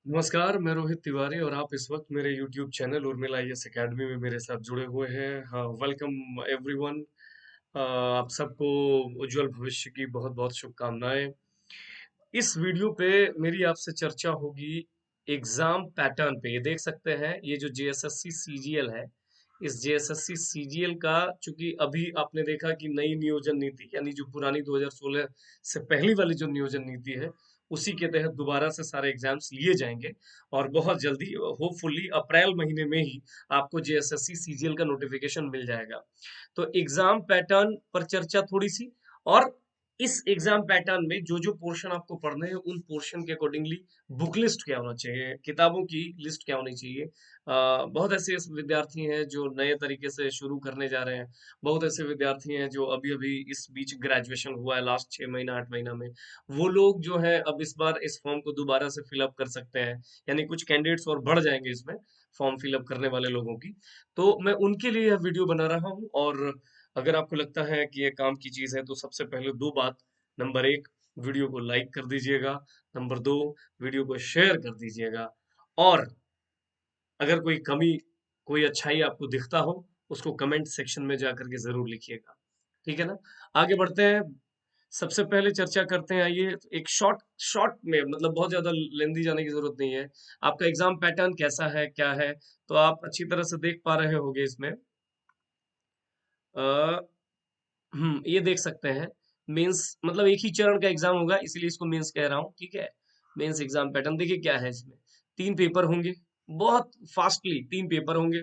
नमस्कार, मैं रोहित तिवारी और आप इस वक्त मेरे YouTube channel Urmila IAS academy में मेरे साथ जुड़े हुए हैं। हाँ, वेलकम एवरीवन। आप सबको उज्जवल भविष्य की बहुत-बहुत शुभकामनाएं। इस वीडियो पे मेरी आपसे चर्चा होगी एग्जाम पैटर्न पे। ये देख सकते हैं, ये जो जेएसएससी सीजीएल है, इस जेएसएससी सीजीएल का चूंकि अभी आपने देखा कि नई नियोजन नीति यानी जो पुरानी 2016 से पहली वाली जो नियोजन नीति है, उसी के तहत दोबारा से सारे एग्जाम्स लिए जाएंगे और बहुत जल्दी होपफुली अप्रैल महीने में ही आपको जेएसएससी सीजीएल का नोटिफिकेशन मिल जाएगा। तो एग्जाम पैटर्न पर चर्चा थोड़ी सी, और इस एग्जाम पैटर्न में जो जो पोर्शन आपको पढ़ने हैं उन पोर्शन के अकॉर्डिंगली बुक लिस्ट क्या होना चाहिए, किताबों की लिस्ट क्या होनी चाहिए। बहुत ऐसे विद्यार्थी हैं जो नए तरीके से शुरू करने जा रहे हैं। बहुत ऐसे विद्यार्थी हैं जो अभी अभी इस बीच ग्रेजुएशन हुआ है लास्ट 6 महीना 8 महीना में। वो लोग जो है अब इस बार इस फॉर्म को दोबारा से फिलअप कर सकते हैं, यानी कुछ कैंडिडेट्स और बढ़ जाएंगे इसमें फॉर्म फिलअप करने वाले लोगों की। तो मैं उनके लिए यह वीडियो बना रहा हूँ। और अगर आपको लगता है कि ये काम की चीज है तो सबसे पहले दो बात। नंबर एक, वीडियो को लाइक कर दीजिएगा। नंबर दो, वीडियो को शेयर कर दीजिएगा। और अगर कोई कमी, कोई अच्छाई आपको दिखता हो, उसको कमेंट सेक्शन में जाकर के जरूर लिखिएगा। ठीक है ना? आगे बढ़ते हैं। सबसे पहले चर्चा करते हैं, आइए एक शॉर्ट शॉर्ट में, मतलब बहुत ज्यादा लेंदी जाने की जरूरत नहीं है। आपका एग्जाम पैटर्न कैसा है, क्या है, तो आप अच्छी तरह से देख पा रहे होंगे इसमें। ये देख सकते हैं। मेंस मतलब एक ही चरण का एग्जाम होगा, इसीलिए इसको मेंस कह रहा हूँ। ठीक है, मेंस एग्जाम पैटर्न देखिए क्या है इसमें। 3 पेपर होंगे, बहुत फास्टली 3 पेपर होंगे।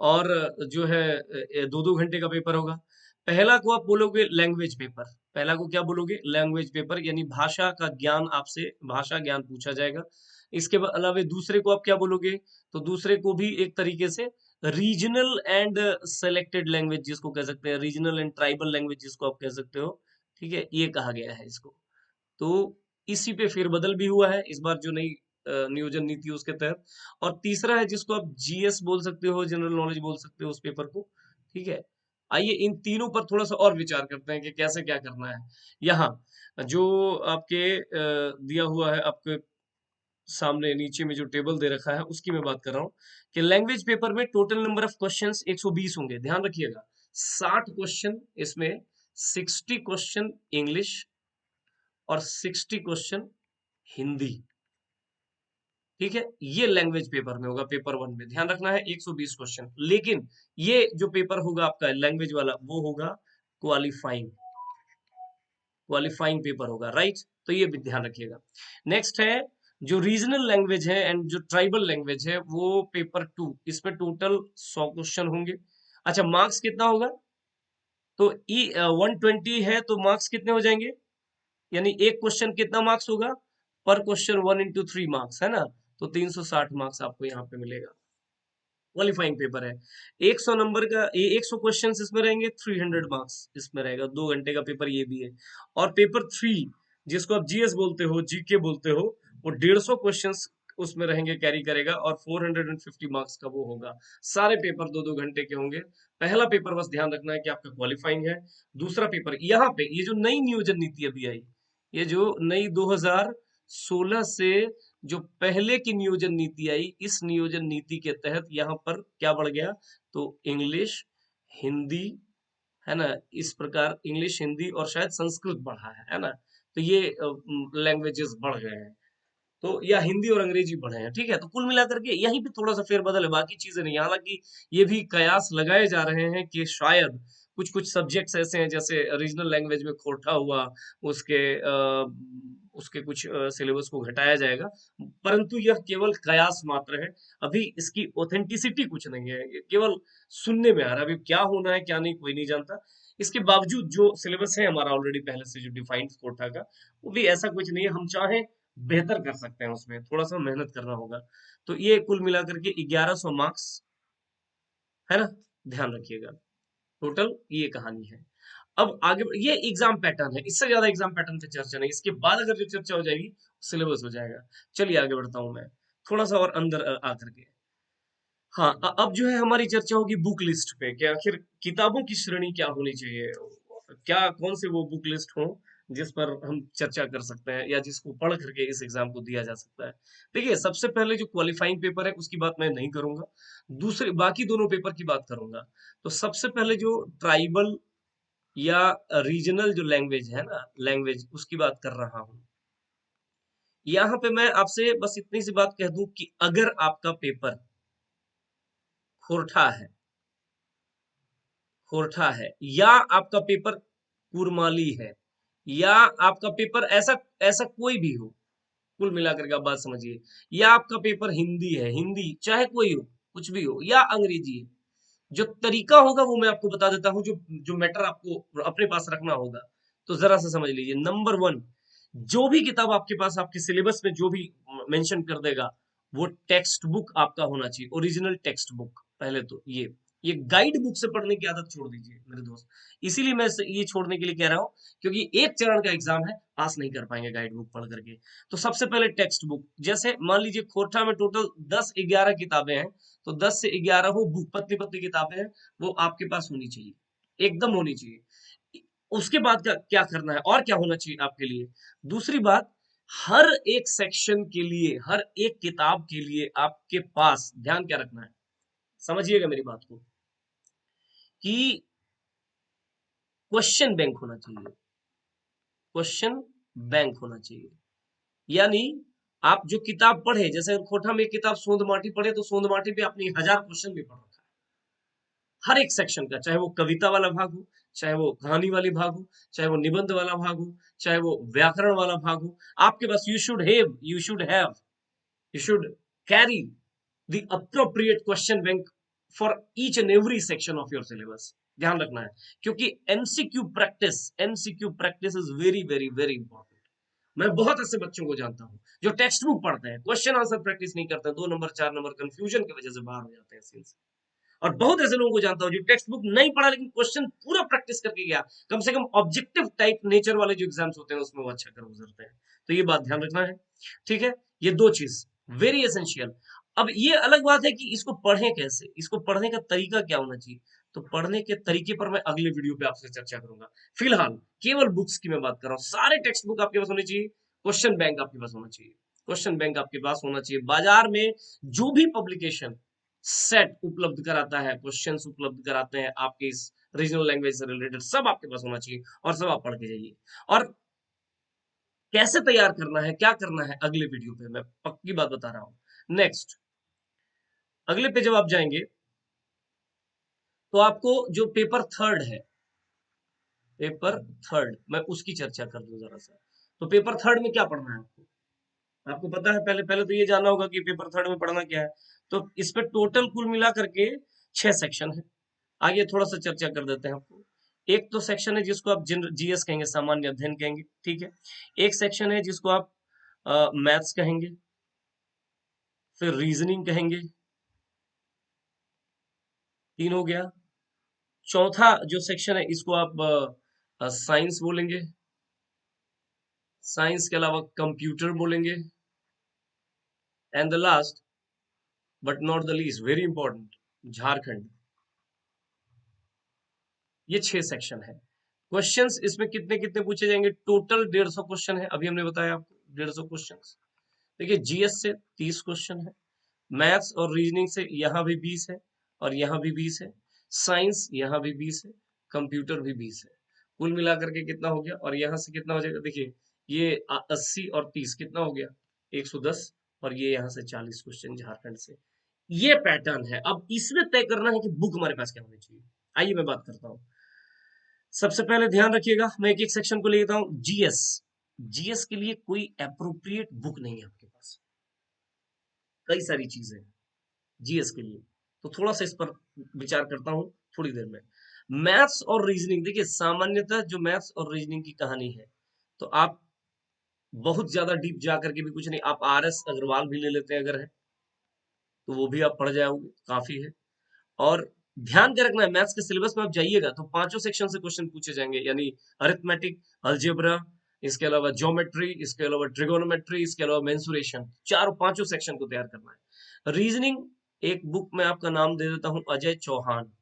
और जो है 2-2 घंटे का पेपर होगा। पहला को आप बोलोगे लैंग्वेज पेपर। पहला को क्या बोलोगे? लैंग्वेज पेपर, यानी भाषा का ज्ञान, आपसे भाषा ज्ञान पूछा जाएगा। इसके अलावा दूसरे को आप क्या बोलोगे? तो दूसरे को भी एक तरीके से रीजनल एंड सेलेक्टेड लैंग्वेज जिसको कह सकते हैं, रीजनल एंड ट्राइबल लैंग्वेज जिसको आप कह सकते हो। ठीक है, ये कहा गया है इसको। तो इसी पे फेरबदल भी हुआ है इस बार जो नई नियोजन नीति है उसके तहत। और तीसरा है जिसको आप जीएस बोल सकते हो, जनरल नॉलेज बोल सकते हो उस पेपर को। ठीक है, आइए इन तीनों पर थोड़ा सा और विचार करते हैं कि कैसे क्या करना है। यहाँ जो आपके दिया हुआ है आपके सामने, नीचे में जो टेबल दे रखा है उसकी मैं बात कर रहा हूँ कि लैंग्वेज पेपर में टोटल नंबर ऑफ क्वेश्चंस 120 होंगे। ध्यान रखिएगा, 60 क्वेश्चन इसमें, 60 क्वेश्चन इंग्लिश और 60 क्वेश्चन हिंदी। ठीक है, ये लैंग्वेज पेपर में होगा, पेपर वन में ध्यान रखना है 120 क्वेश्चन। लेकिन ये जो पेपर होगा आपका लैंग्वेज वाला, वो होगा क्वालिफाइंग, क्वालिफाइंग पेपर होगा, राइट? तो ये भी ध्यान रखिएगा। नेक्स्ट है जो रीजनल लैंग्वेज है एंड जो ट्राइबल लैंग्वेज है, वो पेपर टू। इसमें टोटल 100 क्वेश्चन होंगे। अच्छा, मार्क्स कितना होगा? तो 120 है तो मार्क्स कितने हो जाएंगे? यानी एक क्वेश्चन कितना मार्क्स होगा? पर क्वेश्चन 1 into 3 मार्क्स है ना। तो 360 मार्क्स आपको यहाँ पे मिलेगा। क्वालिफाइंग पेपर है। 100 नंबर का, 100 क्वेश्चन इसमें रहेंगे, 300 मार्क्स इसमें रहेगा। 2 घंटे का पेपर ये भी है। और पेपर थ्री, जिसको आप जीएस बोलते हो, जीके बोलते हो, वो 150 क्वेश्चन उसमें रहेंगे, कैरी करेगा, और 450 मार्क्स का वो होगा। सारे पेपर 2-2 घंटे के होंगे। पहला पेपर बस ध्यान रखना है कि आपका क्वालिफाइंग है। दूसरा पेपर यहाँ पे, ये जो नई नियोजन नीति अभी आई, ये जो नई 2016 से जो पहले की नियोजन नीति आई, इस नियोजन नीति के तहत यहाँ पर क्या बढ़ गया? तो इंग्लिश, हिंदी, है ना, इस प्रकार इंग्लिश, हिंदी और शायद संस्कृत बढ़ा है ना। तो ये लैंग्वेजेस बढ़ गए हैं। तो या हिंदी और अंग्रेजी बढ़े हैं। ठीक है, तो कुल मिलाकर के यहीं पे थोड़ा सा फेरबदल है, बाकी चीजें नहीं। हालांकि ये भी कयास लगाए जा रहे हैं कि शायद कुछ कुछ सब्जेक्ट्स ऐसे हैं, जैसे रीजनल लैंग्वेज में खोटा हुआ, उसके उसके कुछ सिलेबस को घटाया जाएगा। परंतु यह केवल कयास मात्र है। अभी इसकी ऑथेंटिसिटी कुछ नहीं है, ये केवल सुनने में आ रहा है। अभी क्या होना है क्या नहीं कोई नहीं जानता। इसके बावजूद जो सिलेबस है हमारा ऑलरेडी पहले से जो डिफाइंड कोटा का, वो भी ऐसा कुछ नहीं है। हम चाहें बेहतर कर सकते हैं, उसमें थोड़ा सा मेहनत करना होगा। तो ये कुल मिलाकर के 1100 मार्क्स है ना, ध्यान रखिएगा। टोटल ये कहानी है। अब आगे ये एग्जाम पैटर्न है, इससे ज्यादा एग्जाम पैटर्न पे चर्चा नहीं। इसके बाद अगर जो चर्चा हो जाएगी, सिलेबस हो जाएगा। चलिए आगे बढ़ता हूं मैं, थोड़ा सा और अंदर आकर के। हाँ, अब जो है हमारी चर्चा होगी बुक लिस्ट पे कि आखिर किताबों की श्रेणी क्या होनी चाहिए, क्या कौन से वो बुक लिस्ट हो जिस पर हम चर्चा कर सकते हैं या जिसको पढ़ करके इस एग्जाम को दिया जा सकता है। देखिए, सबसे पहले जो क्वालिफाइंग पेपर है उसकी बात मैं नहीं करूंगा, दूसरे बाकी दोनों पेपर की बात करूंगा। तो सबसे पहले जो ट्राइबल या रीजनल जो लैंग्वेज है ना, लैंग्वेज उसकी बात कर रहा हूँ। यहाँ पे मैं आपसे बस इतनी सी बात कह दूं कि अगर आपका पेपर खोरठा है, खोरठा है, या आपका पेपर कुरमाली है, या आपका पेपर ऐसा ऐसा कोई भी हो, कुल मिलाकर के आप बात समझिए, या आपका पेपर हिंदी है, हिंदी चाहे कोई हो, कुछ भी हो, या अंग्रेजी है, जो तरीका होगा वो मैं आपको बता देता हूँ, जो जो मैटर आपको अपने पास रखना होगा। तो जरा सा समझ लीजिए। नंबर वन, जो भी किताब आपके पास आपके सिलेबस में जो भी मेंशन कर देगा, वो टेक्स्ट बुक आपका होना चाहिए, ओरिजिनल टेक्स्ट बुक। पहले तो ये गाइड बुक से पढ़ने की आदत छोड़ दीजिए मेरे दोस्त। इसीलिए मैं ये छोड़ने के लिए कह रहा हूँ, क्योंकि एक चरण का एग्जाम है, पास नहीं कर पाएंगे गाइड बुक पढ़ करके। तो सबसे पहले टेक्स्ट बुक, जैसे मान लीजिए खोरठा में टोटल 10-11 किताबें हैं, तो 10 से 11 वो बुक पतली पतली किताबें हैं, वो आपके पास होनी चाहिए, एकदम होनी चाहिए। उसके बाद का क्या करना है और क्या होना चाहिए आपके लिए? दूसरी बात, हर एक सेक्शन के लिए, हर एक किताब के लिए आपके पास ध्यान क्या रखना है, समझिएगा मेरी बात को, कि क्वेश्चन बैंक होना चाहिए, क्वेश्चन बैंक होना चाहिए। यानी आप जो किताब पढ़े, जैसे खोटा में एक किताब सोंद माटी पढ़े, तो सोंद माटी पे आपने 1000 क्वेश्चन भी पढ़ रखा है, हर एक सेक्शन का, चाहे वो कविता वाला भाग हो, चाहे वो कहानी वाली भाग हो, चाहे वो निबंध वाला भाग हो, चाहे वो व्याकरण वाला भाग हो, आपके पास you should carry the appropriate question bank for each and every section of your syllabus. ध्यान रखना है, क्योंकि MCQ practice is very very very important. मैं बहुत ऐसे बच्चों को जानता हूँ जो टेक्स्ट बुक पढ़ते हैं, क्वेश्चन आंसर प्रैक्टिस नहीं करते, 2 नंबर 4 नंबर कंफ्यूजन की वजह से बाहर हो जाते हैं सीन से। और बहुत ऐसे लोगों को जानता हूँ जो टेक्स्ट बुक नहीं पढ़ा लेकिन क्वेश्चन पूरा प्रैक्टिस करके गया, कम से कम ऑब्जेक्टिव टाइप नेचर वाले जो एग्जाम्स होते हैं उसमें वो अच्छा कर गुजरते हैं। तो ये बात ध्यान रखना है, ठीक है। ये दो चीज वेरी एसेंशियल। अब ये अलग बात है कि इसको पढ़ें कैसे, इसको पढ़ने का तरीका क्या होना चाहिए। तो पढ़ने के तरीके पर मैं अगले वीडियो पे आपसे चर्चा करूंगा। फिलहाल केवल बुक्स की मैं बात कर रहा हूँ, सारे टेक्स्ट बुक आपके पास होने चाहिए, क्वेश्चन बैंक आपके पास होना चाहिए, क्वेश्चन बैंक आपके पास होना चाहिए। बाजार में जो भी पब्लिकेशन सेट उपलब्ध कराता है, क्वेश्चंस उपलब्ध कराते हैं आपके इस रीजनल लैंग्वेज से रिलेटेड, सब आपके पास होना चाहिए और सब आप पढ़ के जाइए। और कैसे तैयार करना है, क्या करना है, अगले वीडियो पे मैं पक्की बात बता रहा हूँ। नेक्स्ट, अगले पे जब आप जाएंगे तो आपको जो पेपर थर्ड है, पेपर थर्ड मैं उसकी चर्चा कर दूं जरा सा। तो पेपर थर्ड में क्या पढ़ना है आपको, आपको पता है, पहले पहले तो ये जानना होगा कि पेपर थर्ड में पढ़ना क्या है। तो इस पे टोटल कुल मिला करके 6 सेक्शन है। आइए थोड़ा सा चर्चा कर देते हैं आपको। एक तो सेक्शन है जिसको आप जनरल जीएस कहेंगे, सामान्य अध्ययन कहेंगे, ठीक है। एक सेक्शन है जिसको आप मैथ्स कहेंगे, फिर रीजनिंग कहेंगे, 3 हो गया। चौथा जो सेक्शन है इसको आप साइंस बोलेंगे, साइंस के अलावा कंप्यूटर बोलेंगे, and the last but not the least very important, Jharkhand. ये 6 सेक्शन है। क्वेश्चंस इसमें कितने कितने पूछे जाएंगे, टोटल 150 क्वेश्चन है, अभी हमने बताया आपको 150 क्वेश्चन। देखिए, जीएस से 30 क्वेश्चन है, मैथ्स और रीजनिंग से यहाँ भी 20 है, और यहाँ भी 20 है, साइंस यहाँ भी 20 है, कंप्यूटर भी 20 है। कुल मिलाकर के कितना हो गया, और यहाँ से कितना हो जाएगा, देखिए ये 80 और 30 कितना हो गया, 110, और ये यहाँ से 40 क्वेश्चन झारखंड से। ये पैटर्न है। अब इसमें तय करना है कि बुक हमारे पास क्या होनी चाहिए। आइए मैं बात करता हूँ। सबसे पहले ध्यान रखिएगा, मैं एक एक सेक्शन को लेता हूँ। जीएस, जीएस के लिए कोई अप्रोप्रिएट बुक नहीं है आपके पास, कई सारी चीजें जीएस के लिए, तो थोड़ा सा इस पर विचार करता हूँ थोड़ी देर में। मैथ्स और रीजनिंग, देखिए सामान्यतः जो मैथ्स और रीजनिंग की कहानी है, तो आप बहुत ज्यादा डीप जा करके भी कुछ नहीं, आप आरएस अग्रवाल भी ले लेते हैं अगर है, तो वो भी आप पढ़ जाओगे, काफी है। और ध्यान क्या रखना है, मैथ्स के सिलेबस में आप जाइएगा तो पांचों सेक्शन से क्वेश्चन पूछे जाएंगे, यानी अरिथमेटिक, अलजेब्रा, इसके अलावा ज्योमेट्री, इसके अलावा ट्रिगोनोमेट्री, इसके अलावा मेंसुरेशन, चारों पांचों सेक्शन को तैयार करना है। रीजनिंग, एक बुक में आपका नाम दे देता हूं, अजय चौहान,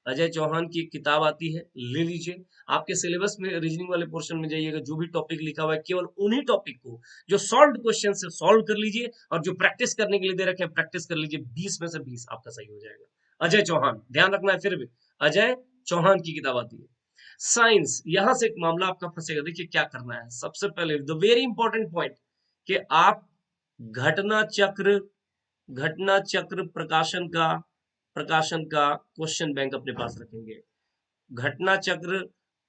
अजय चौहान की एक किताब आती है, ले लीजिए। आपके सिलेबस में रीजनिंग वाले पोर्शन में जाइएगा, जो भी टॉपिक लिखा हुआ है केवल उन्हीं टॉपिक को जो सॉल्व्ड क्वेश्चन से सॉल्व कर लीजिए, और जो प्रैक्टिस करने के लिए दे रखे हैं प्रैक्टिस कर लीजिए। 20 में से 20 आपका सही हो जाएगा। अजय चौहान ध्यान रखना है, फिर भी अजय चौहान की किताब आती है। साइंस, यहां से एक मामला आपका फंसेगा। देखिए क्या करना है, सबसे पहले द वेरी इंपॉर्टेंट पॉइंट कि आप घटना चक्र घटना चक्र प्रकाशन का क्वेश्चन बैंक अपने पास रखेंगे। घटना चक्र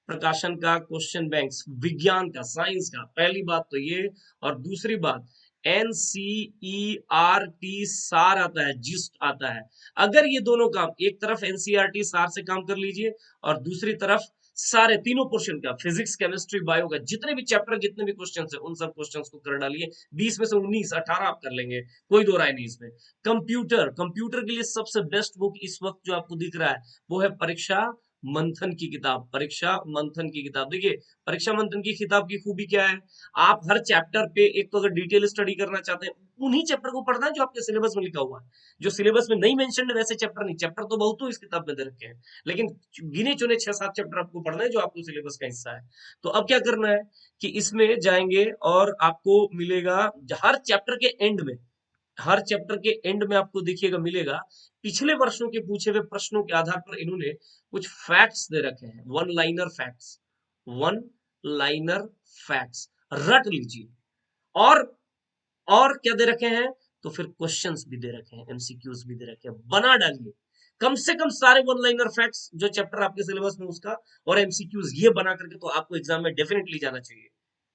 प्रकाशन का क्वेश्चन बैंक विज्ञान का, साइंस का, पहली बात तो ये। और दूसरी बात, एनसीईआरटी सार आता है, जिस्ट आता है। अगर ये दोनों काम, एक तरफ एनसीईआरटी सार से काम कर लीजिए और दूसरी तरफ सारे तीनों पोर्शन का, फिजिक्स केमिस्ट्री बायो का, जितने भी चैप्टर जितने भी क्वेश्चन है उन सब क्वेश्चंस को कर डालिए। 20 में से 19 18 आप कर लेंगे, कोई दो राय नहीं इसमें। कंप्यूटर के लिए सबसे बेस्ट बुक इस वक्त जो आपको दिख रहा है वो है परीक्षा मंथन की किताब। परीक्षा मंथन की किताब, देखिए परीक्षा मंथन की किताब की खूबी क्या है, आप हर चैप्टर पे एक तो अगर डिटेल स्टडी करना चाहते हैं, उन्हीं चैप्टर को पढ़ना है जो आपके सिलेबस में लिखा हुआ है। जो सिलेबस में नहीं मेंशन है वैसे चैप्टर नहीं, चैप्टर तो बहुत इस किताब में दे रखे हैं, लेकिन गिने चुने 6-7 चैप्टर आपको पढ़ना है जो आपको सिलेबस का हिस्सा है। तो अब क्या करना है कि इसमें जाएंगे और आपको मिलेगा हर चैप्टर के एंड में, हर चैप्टर के एंड में आपको देखिएगा मिलेगा पिछले वर्षों के पूछे हुए प्रश्नों के आधार पर इन्होंने कुछ फैक्ट्स दे रखे हैं, वन लाइनर फैक्ट्स रट लीजिए। और और क्या दे रखे हैं, तो फिर क्वेश्चंस भी दे रखे हैं, एमसीक्यूज भी दे रखे हैं, बना डालिए कम से कम सारे वन लाइनर फैक्ट्स जो चैप्टर आपके सिलेबस में उसका, और एमसीक्यूज ये बना करके तो आपको एग्जाम में डेफिनेटली जाना चाहिए।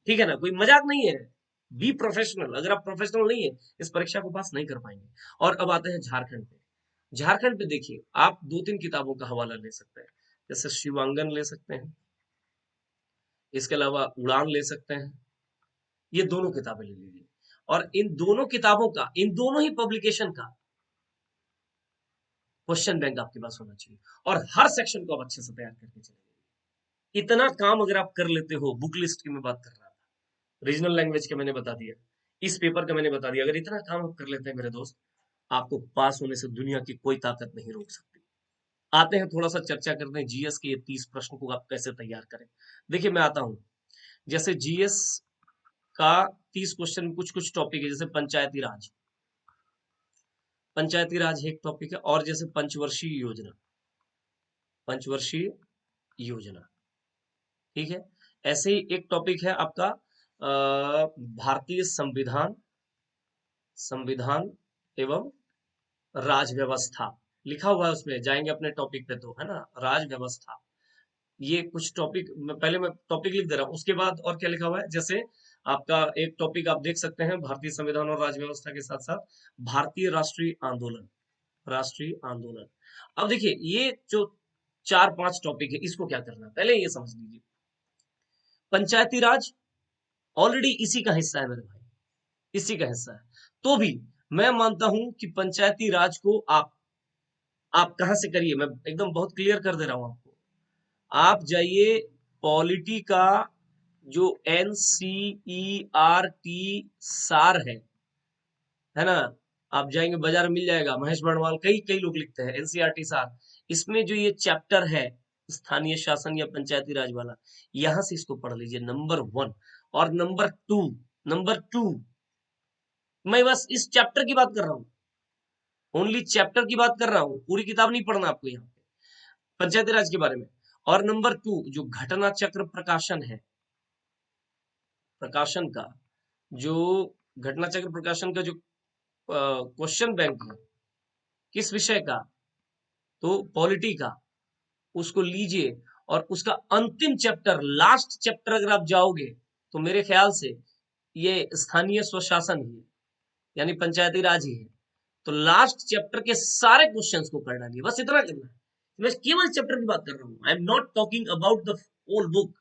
ठीक है ना, कोई मजाक नहीं है। बी प्रोफेशनल, अगर आप प्रोफेशनल नहीं है इस परीक्षा को पास नहीं कर पाएंगे। और अब आते हैं झारखंड पे। झारखंड पे देखिए आप 2-3 किताबों का हवाला ले सकते हैं, जैसे शिवांगन ले सकते हैं, इसके अलावा उड़ान ले सकते हैं। ये दोनों किताबें ले लीजिए, और इन दोनों किताबों का, इन दोनों ही पब्लिकेशन का क्वेश्चन बैंक आपके पास होना चाहिए, और हर सेक्शन को आप अच्छे से तैयार करके चलेंगे। इतना काम अगर आप कर लेते हो, बुक लिस्ट की मैं बात कर रहा था, रीजनल लैंग्वेज का मैंने बता दिया, इस पेपर का मैंने बता दिया, अगर इतना काम आप कर लेते हैं मेरे दोस्त, आपको पास होने से दुनिया की कोई ताकत नहीं रोक सकती। आते हैं थोड़ा सा चर्चा करते हैं जीएस के ये 30 प्रश्न को आप कैसे तैयार करें। देखिए मैं आता हूं, जैसे जीएस का 30 क्वेश्चन में कुछ कुछ टॉपिक है, जैसे पंचायती राज एक टॉपिक है, और जैसे पंचवर्षीय योजना, ठीक है। ऐसे ही एक टॉपिक है आपका भारतीय संविधान एवं राज व्यवस्था, लिखा हुआ है उसमें, जाएंगे अपने टॉपिक पे तो है ना, राज व्यवस्था। ये कुछ टॉपिक, पहले मैं टॉपिक लिख दे रहा हूँ, उसके बाद और क्या लिखा हुआ है, जैसे आपका एक टॉपिक आप देख सकते हैं भारतीय संविधान और राज व्यवस्था के साथ साथ भारतीय राष्ट्रीय आंदोलन। अब देखिए ये जो 4-5 टॉपिक है, इसको क्या करना है पहले ये समझ लीजिए। पंचायती राज ऑलरेडी इसी का हिस्सा है मेरे भाई, इसी का हिस्सा है। तो भी मैं मानता हूं कि पंचायती राज को आप कहां से करिए, मैं एकदम बहुत क्लियर कर दे रहा हूं आपको। आप जाइए पॉलिटी का, जो एनसीईआरटी सार है ना, आप जाएंगे बाजार में मिल जाएगा, महेश बर्णवाल, कई कई लोग लिखते हैं एनसीईआरटी सार। इसमें जो ये चैप्टर है स्थानीय शासन या पंचायती राज वाला, यहां से इसको पढ़ लीजिए, नंबर 1। और नंबर टू, मैं बस इस चैप्टर की बात कर रहा हूँ, ओनली चैप्टर की बात कर रहा हूँ, पूरी किताब नहीं पढ़ना आपको यहाँ पे पंचायती राज के बारे में। और नंबर 2 जो घटना चक्र प्रकाशन है, प्रकाशन का जो घटना चक्र प्रकाशन का जो क्वेश्चन बैंक है, किस विषय का, तो पॉलिटी का, उसको लीजिए। और उसका अंतिम चैप्टर, लास्ट चैप्टर अगर आप जाओगे तो मेरे ख्याल से ये स्थानीय स्वशासन ही है, यानी पंचायती राज ही है। तो लास्ट चैप्टर के सारे क्वेश्चंस को कर डालिए, बस इतना करना है। मैं केवल चैप्टर की बात कर रहा हूँ, I am not talking about the whole book,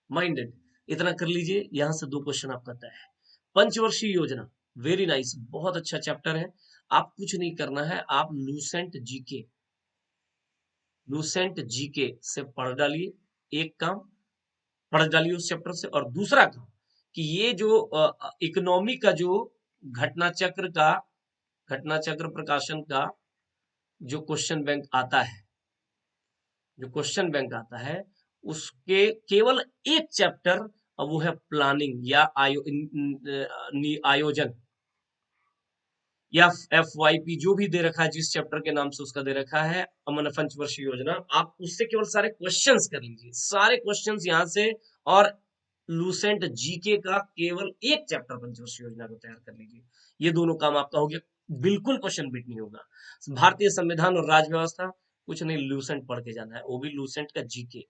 minded. इतना कर लीजिए, यहां से 2 क्वेश्चन आपका तय है। पंचवर्षीय योजना, वेरी नाइस, बहुत अच्छा चैप्टर है। आप कुछ नहीं करना है, आप लूसेंट जीके से पढ़ डालिए, एक काम पढ़ डालिए उस चैप्टर से। और दूसरा काम कि ये जो इकोनॉमी का जो घटना चक्र का घटना चक्र प्रकाशन का जो क्वेश्चन बैंक आता है, जो क्वेश्चन बैंक आता है उसके केवल एक चैप्टर, और वो है प्लानिंग या आयोजन, या FYP जो भी दे रखा है, जिस चैप्टर के नाम से उसका दे रखा है अमन पंचवर्षीय योजना, आप उससे केवल सारे क्वेश्चंस कर लीजिए, सारे क्वेश्चंस यहाँ से। और लूसेंट जीके का केवल एक चैप्टर पंचवर्षीय योजना को तैयार कर लीजिए, ये दोनों काम आपका हो गया, बिल्कुल क्वेश्चन बीट नहीं होगा। भारतीय संविधान और राज व्यवस्था, कुछ नहीं, लूसेंट पढ़ के जाना है, वो भी लूसेंट का जीके,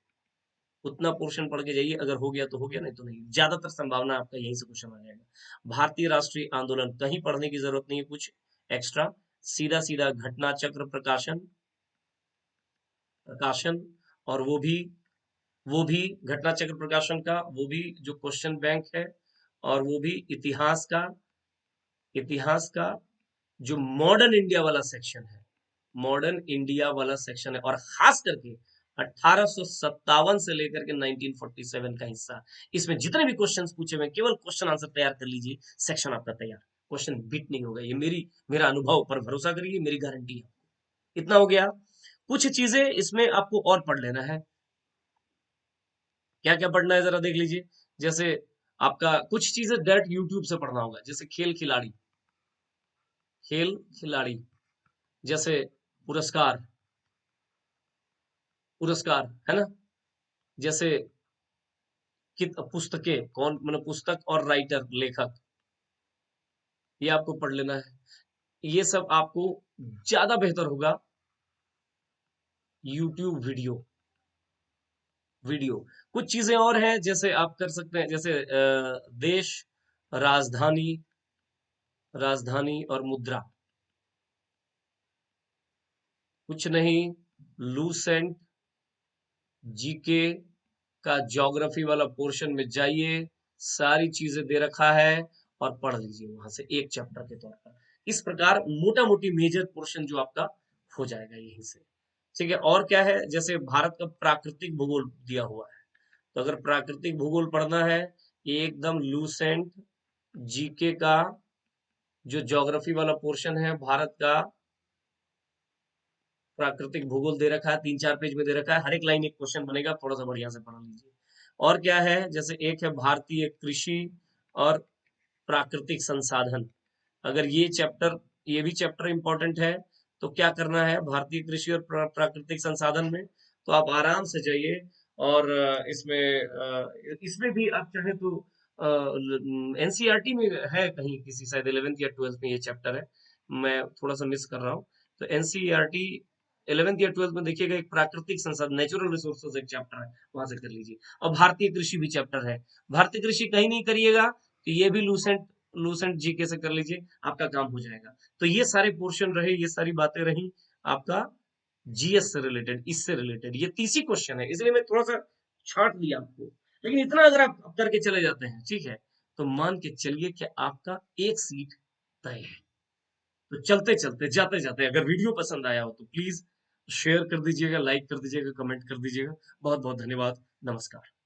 उतना पोर्शन पढ़ के जाइए, अगर हो गया तो हो गया, नहीं तो नहीं, ज्यादातर संभावना आपका यहीं से क्वेश्चन आ जाएगा। भारतीय राष्ट्रीय आंदोलन, कहीं पढ़ने की जरूरत नहीं है कुछ एक्स्ट्रा, सीधा सीधा घटना चक्र प्रकाशन, प्रकाशन, और वो भी घटना चक्र प्रकाशन का, वो भी जो क्वेश्चन बैंक है, और वो भी इतिहास का, इतिहास का जो मॉडर्न इंडिया वाला सेक्शन है, मॉडर्न इंडिया वाला सेक्शन है, और खास करके 1857 से लेकर के 1947 का हिस्सा, इसमें जितने भी क्वेश्चंस पूछे हुए, केवल क्वेश्चन आंसर तैयार कर लीजिए, सेक्शन आपका तैयार, क्वेश्चन बिट नहीं होगा, ये मेरा अनुभव पर भरोसा करिए, मेरी गारंटी है। इतना हो गया। कुछ चीजें इसमें आपको और पढ़ लेना है, क्या क्या पढ़ना है जरा देख लीजिए। जैसे आपका कुछ चीजें डायरेक्ट यूट्यूब से पढ़ना होगा, जैसे खेल खिलाड़ी, खेल खिलाड़ी, जैसे पुरस्कार, पुरस्कार है ना, जैसे पुस्तकें, कौन मतलब पुस्तक और राइटर, लेखक, ये आपको पढ़ लेना है। ये सब आपको ज्यादा बेहतर होगा यूट्यूब वीडियो, वीडियो। कुछ चीजें और हैं जैसे आप कर सकते हैं, जैसे देश, राजधानी, राजधानी और मुद्रा, कुछ नहीं, लूसेंट जीके का ज्योग्राफी वाला पोर्शन में जाइए, सारी चीजें दे रखा है, और पढ़ लीजिए वहां से एक चैप्टर के तौर पर। इस प्रकार मोटा मोटी मेजर पोर्शन जो आपका हो जाएगा यहीं से। ठीक है, और क्या है, जैसे भारत का प्राकृतिक भूगोल दिया हुआ है, तो अगर प्राकृतिक भूगोल पढ़ना है, ये एकदम लूसेंट जीके का जो ज्योग्राफी वाला पोर्शन है भारत का, प्राकृतिक भूगोल दे रखा है, 3-4 पेज में दे रखा है, हर एक लाइन एक क्वेश्चन बनेगा, थोड़ा सा बढ़िया से पढ़ लीजिए। और क्या है, जैसे एक है भारतीय कृषि और प्राकृतिक संसाधन, अगर ये भी चैप्टर इंपॉर्टेंट है, तो क्या करना है भारतीय कृषि और प्राकृतिक संसाधन में, तो आप आराम से जाइए, और इसमें भी आप चाहे तो एनसीईआरटी में है कहीं, किसी शायद 11th या 12th में ये चैप्टर है, मैं थोड़ा सा मिस कर रहा हूँ। तो एनसीईआरटी 11th या 12th में देखिएगा, एक प्राकृतिक संसाधन, नेचुरल रिसोर्सेज एक चैप्टर है, वहां से कर लीजिए। और भारतीय कृषि भी चैप्टर है, भारतीय कृषि कहीं नहीं करिएगा तो ये भी लूसेंट लूसेंट जीके से कर लीजिए, आपका काम हो जाएगा। तो ये सारे पोर्शन रहे, ये सारी बातें रही आपका जीएस से रिलेटेड, इससे रिलेटेड, ये 30 ही क्वेश्चन है, इसलिए मैं थोड़ा सा छांट दिया आपको, लेकिन इतना अगर आप करके चले जाते हैं, ठीक है, तो मान के चलिए कि आपका एक सीट तय है। तो चलते चलते, जाते जाते, अगर वीडियो पसंद आया हो तो प्लीज शेयर कर दीजिएगा, लाइक कर दीजिएगा, कमेंट कर दीजिएगा। बहुत बहुत धन्यवाद, नमस्कार।